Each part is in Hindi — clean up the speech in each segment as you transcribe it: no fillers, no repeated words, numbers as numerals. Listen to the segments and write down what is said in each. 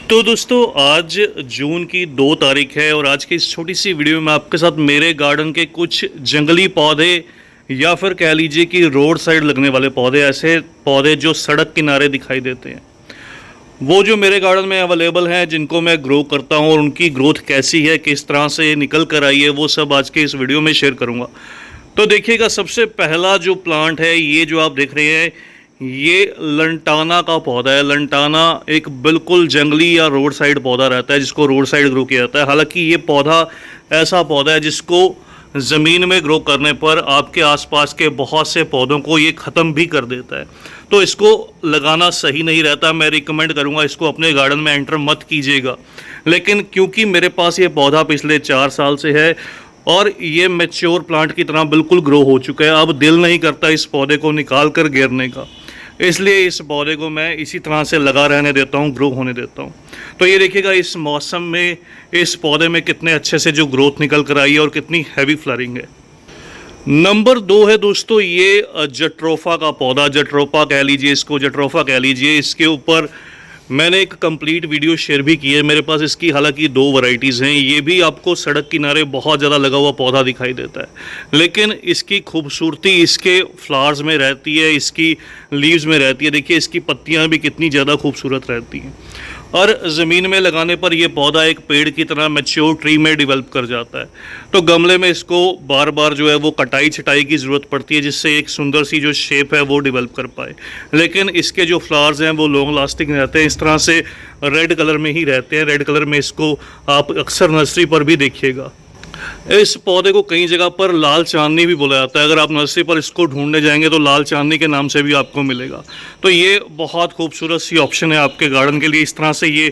तो दोस्तों आज जून की 2 तारीख है और आज की इस छोटी सी वीडियो में आपके साथ मेरे गार्डन के कुछ जंगली पौधे या फिर कह लीजिए कि रोड साइड लगने वाले पौधे, ऐसे पौधे जो सड़क किनारे दिखाई देते हैं, वो जो मेरे गार्डन में अवेलेबल हैं, जिनको मैं ग्रो करता हूँ और उनकी ग्रोथ कैसी है, किस तरह से निकल कर आई है, वो सब आज के इस वीडियो में शेयर करूँगा। तो देखिएगा, सबसे पहला जो प्लांट है, ये जो आप देख रहे हैं, ये लंटाना का पौधा है। लंटाना एक बिल्कुल जंगली या रोड साइड पौधा रहता है, जिसको रोड साइड ग्रो किया जाता है। हालांकि ये पौधा ऐसा पौधा है जिसको ज़मीन में ग्रो करने पर आपके आसपास के बहुत से पौधों को ये ख़त्म भी कर देता है, तो इसको लगाना सही नहीं रहता। मैं रिकमेंड करूँगा इसको अपने गार्डन में एंटर मत कीजिएगा। लेकिन क्योंकि मेरे पास ये पौधा पिछले 4 साल से है और ये मैच्योर प्लांट की तरह बिल्कुल ग्रो हो चुका है, अब दिल नहीं करता इस पौधे को निकाल कर गिरने का, इसलिए इस पौधे को मैं इसी तरह से लगा रहने देता हूँ, ग्रो होने देता हूँ। तो ये देखिएगा, इस मौसम में इस पौधे में कितने अच्छे से जो ग्रोथ निकल कर आई है और कितनी हैवी फ्लरिंग है। नंबर 2 है दोस्तों, ये जट्रोफा का पौधा, जट्रोफा कह लीजिए इसको, जट्रोफा कह लीजिए। इसके ऊपर मैंने एक कंप्लीट वीडियो शेयर भी की है। मेरे पास इसकी हालांकि 2 वैरायटीज़ हैं। ये भी आपको सड़क किनारे बहुत ज़्यादा लगा हुआ पौधा दिखाई देता है, लेकिन इसकी खूबसूरती इसके फ्लावर्स में रहती है, इसकी लीव्स में रहती है। देखिए इसकी पत्तियां भी कितनी ज़्यादा खूबसूरत रहती हैं और ज़मीन में लगाने पर यह पौधा एक पेड़ की तरह मैच्योर ट्री में डेवलप कर जाता है। तो गमले में इसको बार बार जो है वो कटाई छटाई की ज़रूरत पड़ती है, जिससे एक सुंदर सी जो शेप है वो डेवलप कर पाए। लेकिन इसके जो फ्लावर्स हैं वो लॉन्ग लास्टिंग रहते हैं, इस तरह से रेड कलर में ही रहते हैं। रेड कलर में इसको आप अक्सर नर्सरी पर भी देखिएगा। इस पौधे को कई जगह पर लाल चांदनी भी बोला जाता है। अगर आप नर्सरी पर इसको ढूंढने जाएंगे तो लाल चांदनी के नाम से भी आपको मिलेगा। तो ये बहुत खूबसूरत सी ऑप्शन है आपके गार्डन के लिए। इस तरह से ये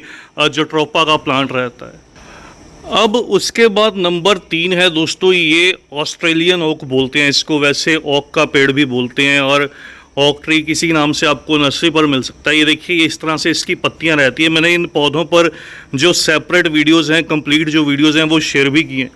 जट्रोफा का प्लांट रहता है। अब उसके बाद नंबर 3 है दोस्तों, ये ऑस्ट्रेलियन ओक बोलते हैं इसको, वैसे ओक का पेड़ भी बोलते हैं और ओक ट्री किसी नाम से आपको नर्सरी पर मिल सकता है। ये देखिए इस तरह से इसकी पत्तियां रहती है। मैंने इन पौधों पर जो सेपरेट वीडियोज़ हैं, कंप्लीट जो वीडियोज़ हैं, वो शेयर भी किए हैं।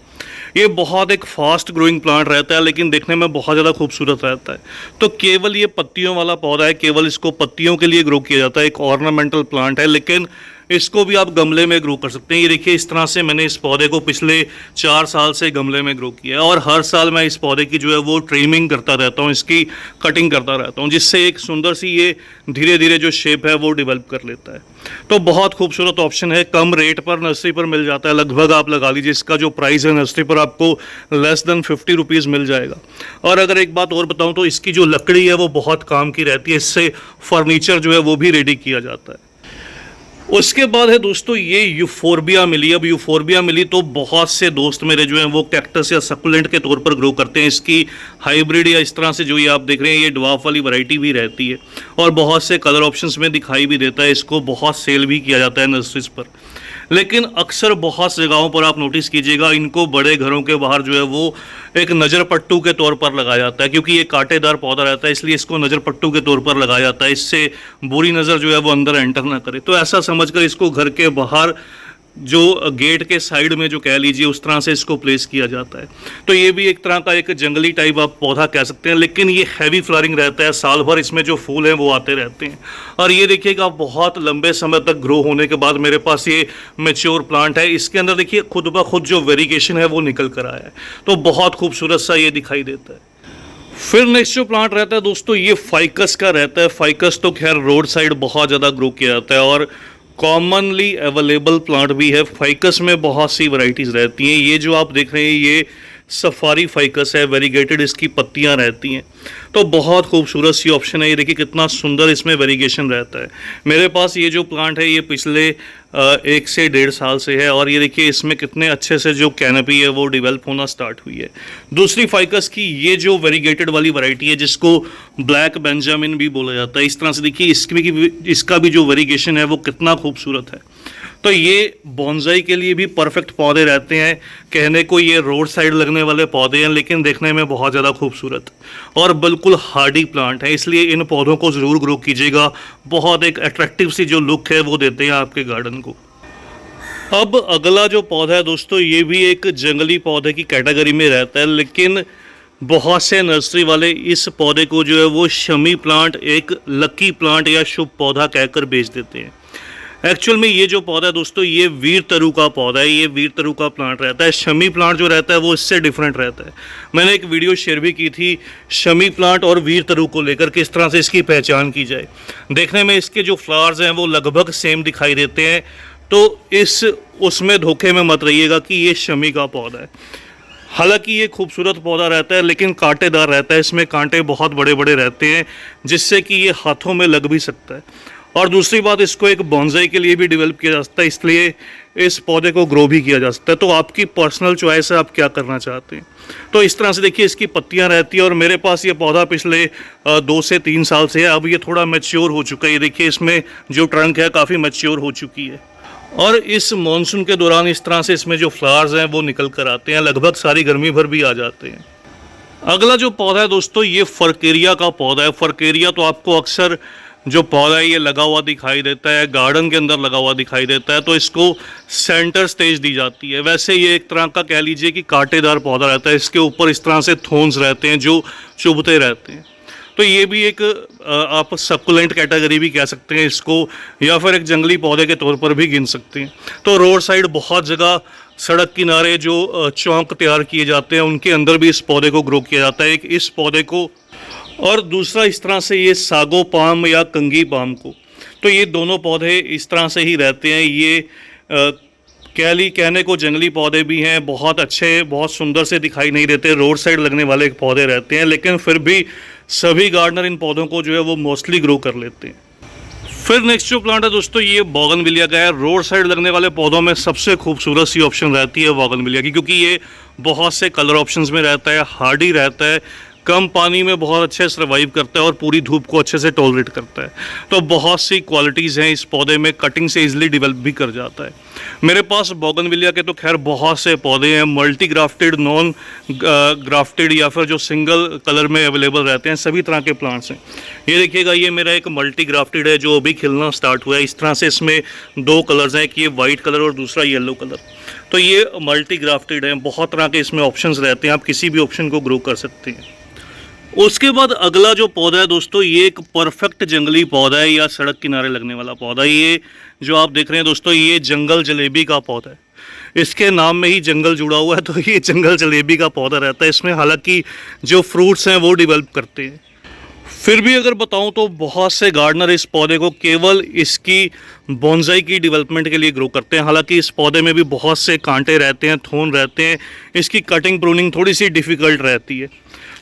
ये बहुत एक फास्ट ग्रोइंग प्लांट रहता है, लेकिन देखने में बहुत ज़्यादा खूबसूरत रहता है। तो केवल ये पत्तियों वाला पौधा है, केवल इसको पत्तियों के लिए ग्रो किया जाता है, एक ऑर्नामेंटल प्लांट है, लेकिन इसको भी आप गमले में ग्रो कर सकते हैं। ये देखिए इस तरह से मैंने इस पौधे को पिछले 4 साल से गमले में ग्रो किया है और हर साल मैं इस पौधे की जो है वो ट्रिमिंग करता रहता हूँ, इसकी कटिंग करता रहता हूँ, जिससे एक सुंदर सी ये धीरे धीरे जो शेप है वो डेवलप कर लेता है। तो बहुत खूबसूरत ऑप्शन है, कम रेट पर नर्सरी पर मिल जाता है। लगभग आप लगा लीजिए इसका जो प्राइस है नर्सरी पर आपको लेस देन 50 रुपीज़ मिल जाएगा। और अगर एक बात और बताऊँ तो इसकी जो लकड़ी है वो बहुत काम की रहती है, इससे फर्नीचर जो है वो भी रेडी किया जाता है। उसके बाद है दोस्तों, ये यूफोर्बिया मिली। अब यूफोर्बिया मिली तो बहुत से दोस्त मेरे जो हैं वो कैक्टस या सकुलेंट के तौर पर ग्रो करते हैं। इसकी हाइब्रिड या इस तरह से जो ये आप देख रहे हैं, ये ड्वार्फ वाली वैरायटी भी रहती है और बहुत से कलर ऑप्शंस में दिखाई भी देता है। इसको बहुत सेल भी किया जाता है नर्सरीज पर, लेकिन अक्सर बहुत से जगहों पर आप नोटिस कीजिएगा, इनको बड़े घरों के बाहर जो है वो एक नज़र पट्टू के तौर पर लगाया जाता है। क्योंकि ये कांटेदार पौधा रहता है, इसलिए इसको नज़र पट्टू के तौर पर लगाया जाता है, इससे बुरी नज़र जो है वो अंदर एंटर ना करे। तो ऐसा समझकर इसको घर के बाहर जो गेट के साइड में जो कह लीजिए उस तरह से इसको प्लेस किया जाता है। तो ये भी एक तरह का एक जंगली टाइप आप पौधा कह सकते हैं, लेकिन ये हैवी फ्लावरिंग रहता है, साल भर इसमें जो फूल हैं वो आते रहते हैं। और ये देखिएगा, बहुत लंबे समय तक ग्रो होने के बाद मेरे पास ये मैच्योर प्लांट है। इसके अंदर देखिए खुद ब खुद जो वेरिगेशन है वो निकल कर आया है, तो बहुत खूबसूरत सा ये दिखाई देता है। फिर नेक्स्ट जो प्लांट रहता है दोस्तों, ये फाइकस का रहता है। फाइकस तो खैर रोड साइड बहुत ज़्यादा ग्रो किया जाता है और कॉमनली अवेलेबल प्लांट भी है। फाइकस में बहुत सी वैरायटीज़ रहती हैं। ये जो आप देख रहे हैं ये सफारी फाइकस है, वेरीगेटेड इसकी पत्तियां रहती हैं, तो बहुत खूबसूरत सी ऑप्शन है। ये देखिए कितना सुंदर इसमें वेरीगेशन रहता है। मेरे पास ये जो प्लांट है ये पिछले 1 से 1.5 साल से है और ये देखिए इसमें कितने अच्छे से जो कैनपी है वो डेवलप होना स्टार्ट हुई है। दूसरी फाइकस की ये जो वेरीगेटेड वाली वैरायटी है, जिसको ब्लैक बेंजामिन भी बोला जाता है, इस तरह से देखिए इसका भी जो वेरीगेशन है वो कितना खूबसूरत है। तो ये बॉन्साई के लिए भी परफेक्ट पौधे रहते हैं। कहने को ये रोड साइड लगने वाले पौधे हैं, लेकिन देखने में बहुत ज़्यादा खूबसूरत और बिल्कुल हार्डी प्लांट है, इसलिए इन पौधों को ज़रूर ग्रो कीजिएगा। बहुत एक अट्रैक्टिव सी जो लुक है वो देते हैं आपके गार्डन को। अब अगला जो पौधा है दोस्तों, ये भी एक जंगली पौधे की कैटेगरी में रहता है, लेकिन बहुत से नर्सरी वाले इस पौधे को जो है वो शमी प्लांट, एक लकी प्लांट या शुभ पौधा कहकर बेच देते हैं। एक्चुअल में ये जो पौधा है दोस्तों, ये वीर तरु का पौधा है, ये वीर तरु का प्लांट रहता है। शमी प्लांट जो रहता है वो इससे डिफरेंट रहता है। मैंने एक वीडियो शेयर भी की थी शमी प्लांट और वीर तरु को लेकर, किस तरह से इसकी पहचान की जाए। देखने में इसके जो फ्लावर्स हैं वो लगभग सेम दिखाई देते हैं, तो उसमें धोखे में मत रहिएगा कि ये शमी का पौधा है। हालांकि ये खूबसूरत पौधा रहता है लेकिन कांटेदार रहता है, इसमें कांटे बहुत बड़े बड़े रहते हैं जिससे कि ये हाथों में लग भी सकता है। और दूसरी बात, इसको एक बॉन्साई के लिए भी डेवलप किया जा सकता है, इसलिए इस पौधे को ग्रो भी किया जा सकता है। तो आपकी पर्सनल चॉइस है आप क्या करना चाहते हैं। तो इस तरह से देखिए इसकी पत्तियां रहती हैं, और मेरे पास ये पौधा पिछले 2 से 3 साल से है। अब ये थोड़ा मैच्योर हो चुका है, ये देखिए इसमें जो ट्रंक है काफ़ी मैच्योर हो चुकी है। और इस मॉनसून के दौरान इस तरह से इसमें जो फ्लावर्स हैं वो निकल कर आते हैं, लगभग सारी गर्मी भर भी आ जाते हैं। अगला जो पौधा है दोस्तों, ये फरकेरिया का पौधा है। फरकेरिया तो आपको अक्सर जो पौधा है ये लगा हुआ दिखाई देता है, गार्डन के अंदर लगा हुआ दिखाई देता है, तो इसको सेंटर स्टेज दी जाती है। वैसे ये एक तरह का कह लीजिए कि कांटेदार पौधा रहता है, इसके ऊपर इस तरह से थोन्स रहते हैं जो चुभते रहते हैं। तो ये भी एक आप सक्कुलेंट कैटेगरी भी कह सकते हैं इसको, या फिर एक जंगली पौधे के तौर पर भी गिन सकते हैं। तो रोड साइड बहुत जगह सड़क किनारे जो चौक तैयार किए जाते हैं उनके अंदर भी इस पौधे को ग्रो किया जाता है, एक इस पौधे को, और दूसरा इस तरह से ये सागो पाम या कंगी पाम को। तो ये दोनों पौधे इस तरह से ही रहते हैं। ये कहने को जंगली पौधे भी हैं, बहुत अच्छे बहुत सुंदर से दिखाई नहीं देते, रोड साइड लगने वाले पौधे रहते हैं, लेकिन फिर भी सभी गार्डनर इन पौधों को जो है वो मोस्टली ग्रो कर लेते हैं। फिर नेक्स्ट जो प्लांट है दोस्तों, ये बोगनविलिया का है। रोड साइड लगने वाले पौधों में सबसे खूबसूरत सी ऑप्शन रहती है बोगनविलिया की, क्योंकि ये बहुत से कलर ऑप्शंस में रहता है, हार्डी रहता है, कम पानी में बहुत अच्छे सर्वाइव करता है और पूरी धूप को अच्छे से टॉलरेट करता है। तो बहुत सी क्वालिटीज़ हैं इस पौधे में, कटिंग से इजीली डेवलप भी कर जाता है। मेरे पास बोगनविलिया के तो खैर बहुत से पौधे हैं, मल्टी ग्राफ्टेड, नॉन ग्राफ्टेड, या फिर जो सिंगल कलर में अवेलेबल रहते हैं, सभी तरह के प्लांट्स हैं। ये देखिएगा, ये मेरा एक मल्टी ग्राफ्टेड है जो अभी खिलना स्टार्ट हुआ है। इस तरह से इसमें 2 कलर्स हैं, एक ये वाइट कलर और दूसरा येलो कलर। तो ये मल्टी ग्राफ्टेड है, बहुत तरह के इसमें ऑप्शंस रहते हैं, आप किसी भी ऑप्शन को ग्रो कर सकते हैं। उसके बाद अगला जो पौधा है दोस्तों, ये एक परफेक्ट जंगली पौधा है या सड़क किनारे लगने वाला पौधा। ये जो आप देख रहे हैं दोस्तों, ये जंगल जलेबी का पौधा है। इसके नाम में ही जंगल जुड़ा हुआ है, तो ये जंगल जलेबी का पौधा रहता है। इसमें हालांकि जो फ्रूट्स हैं वो डेवलप करते हैं। फिर भी अगर बताऊं तो बहुत से गार्डनर इस पौधे को केवल इसकी बोनसाई की डेवलपमेंट के लिए ग्रो करते हैं। हालांकि इस पौधे में भी बहुत से कांटे रहते हैं, थोन रहते हैं, इसकी कटिंग प्रूनिंग थोड़ी सी डिफ़िकल्ट रहती है।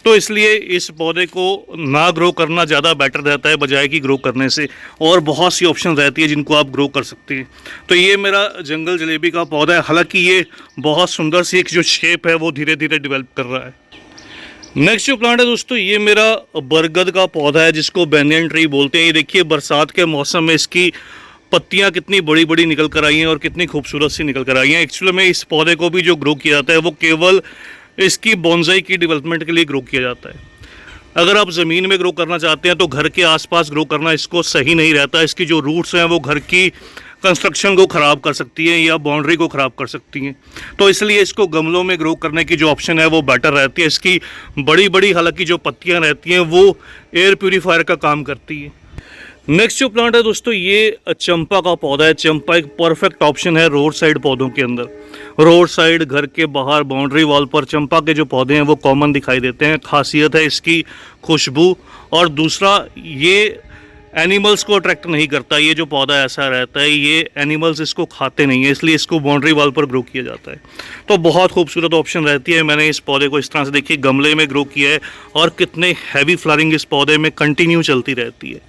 तो इसलिए इस पौधे को ना ग्रो करना ज़्यादा बेटर रहता है बजाय कि ग्रो करने से, और बहुत सी ऑप्शन रहती है जिनको आप ग्रो कर सकते हैं। तो ये मेरा जंगल जलेबी का पौधा है, हालांकि ये बहुत सुंदर सी एक जो शेप है वो धीरे धीरे डेवलप कर रहा है। नेक्स्ट जो प्लांट है दोस्तों, ये मेरा बरगद का पौधा है जिसको बैनियन ट्री बोलते हैं। ये देखिए बरसात के मौसम में इसकी पत्तियां कितनी बड़ी बड़ी निकल कर आई हैं और कितनी खूबसूरत सी निकल कर आई हैं। एक्चुअली में इस पौधे को भी जो ग्रो किया जाता है वो केवल इसकी बोनसाई की डेवलपमेंट के लिए ग्रो किया जाता है। अगर आप ज़मीन में ग्रो करना चाहते हैं तो घर के आसपास ग्रो करना इसको सही नहीं रहता। इसकी जो रूट्स हैं वो घर की कंस्ट्रक्शन को ख़राब कर सकती हैं या बाउंड्री को ख़राब कर सकती हैं। तो इसलिए इसको गमलों में ग्रो करने की जो ऑप्शन है वो बेटर रहती है। इसकी बड़ी बड़ी हालांकि जो पत्तियां रहती हैं वो एयर प्यूरीफायर का काम करती है। नेक्स्ट जो प्लांट है दोस्तों, ये चंपा का पौधा है। चंपा एक परफेक्ट ऑप्शन है रोड साइड पौधों के अंदर। रोड साइड, घर के बाहर, बाउंड्री वॉल पर चंपा के जो पौधे हैं वो कॉमन दिखाई देते हैं। खासियत है इसकी खुशबू, और दूसरा ये एनिमल्स को अट्रैक्ट नहीं करता। ये जो पौधा ऐसा रहता है, ये एनिमल्स इसको खाते नहीं है, इसलिए इसको बाउंड्री वॉल पर ग्रो किया जाता है। तो बहुत खूबसूरत ऑप्शन रहती है। मैंने इस पौधे को इस तरह से देखिए गमले में ग्रो किया है, और कितने हैवी फ्लावरिंग इस पौधे में कंटिन्यू चलती रहती है।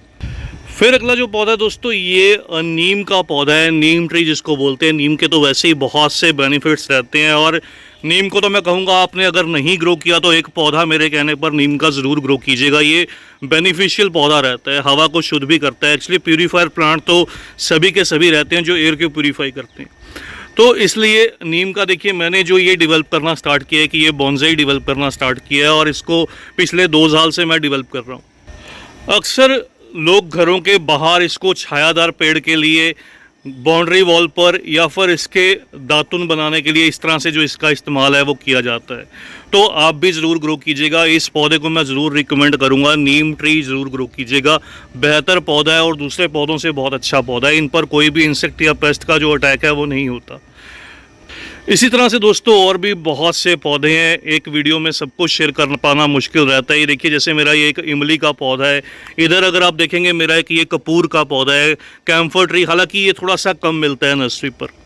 फिर अगला जो पौधा है दोस्तों, ये नीम का पौधा है, नीम ट्री जिसको बोलते हैं। नीम के तो वैसे ही बहुत से बेनिफिट्स रहते हैं, और नीम को तो मैं कहूँगा आपने अगर नहीं ग्रो किया तो एक पौधा मेरे कहने पर नीम का ज़रूर ग्रो कीजिएगा। ये बेनिफिशियल पौधा रहता है, हवा को शुद्ध भी करता है। एक्चुअली प्यूरीफायर प्लांट तो सभी के सभी रहते हैं जो एयर को प्यूरीफाई करते हैं। तो इसलिए नीम का देखिए मैंने जो ये डेवलप करना स्टार्ट किया है कि ये बोनसाई डेवलप करना स्टार्ट किया है, और इसको पिछले 2 साल से मैं डेवलप कर रहा हूँ। अक्सर लोग घरों के बाहर इसको छायादार पेड़ के लिए, बाउंड्री वॉल पर, या फिर इसके दातुन बनाने के लिए इस तरह से जो इसका इस्तेमाल है वो किया जाता है। तो आप भी ज़रूर ग्रो कीजिएगा। इस पौधे को मैं ज़रूर रिकमेंड करूँगा, नीम ट्री ज़रूर ग्रो कीजिएगा। बेहतर पौधा है और दूसरे पौधों से बहुत अच्छा पौधा है। इन पर कोई भी इंसेक्ट या पेस्ट का जो अटैक है वो नहीं होता। इसी तरह से दोस्तों और भी बहुत से पौधे हैं, एक वीडियो में सब कुछ शेयर कर पाना मुश्किल रहता है। ये देखिए, जैसे मेरा ये एक इमली का पौधा है, इधर अगर आप देखेंगे मेरा एक ये कपूर का पौधा है, कैम्फर ट्री, हालांकि ये थोड़ा सा कम मिलता है नर्सरी पर।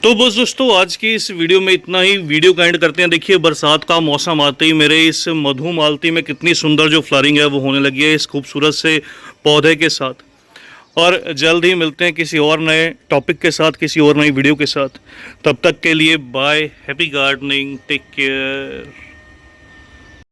तो बस दोस्तों आज की इस वीडियो में इतना ही। वीडियो का एंड करते हैं। देखिए बरसात का मौसम आते ही मेरे इस मधुमालती में कितनी सुंदर जो फ्लावरिंग है वो होने लगी है इस खूबसूरत से पौधे के साथ। और जल्द ही मिलते हैं किसी और नए टॉपिक के साथ, किसी और नई वीडियो के साथ। तब तक के लिए bye, happy gardening, take care.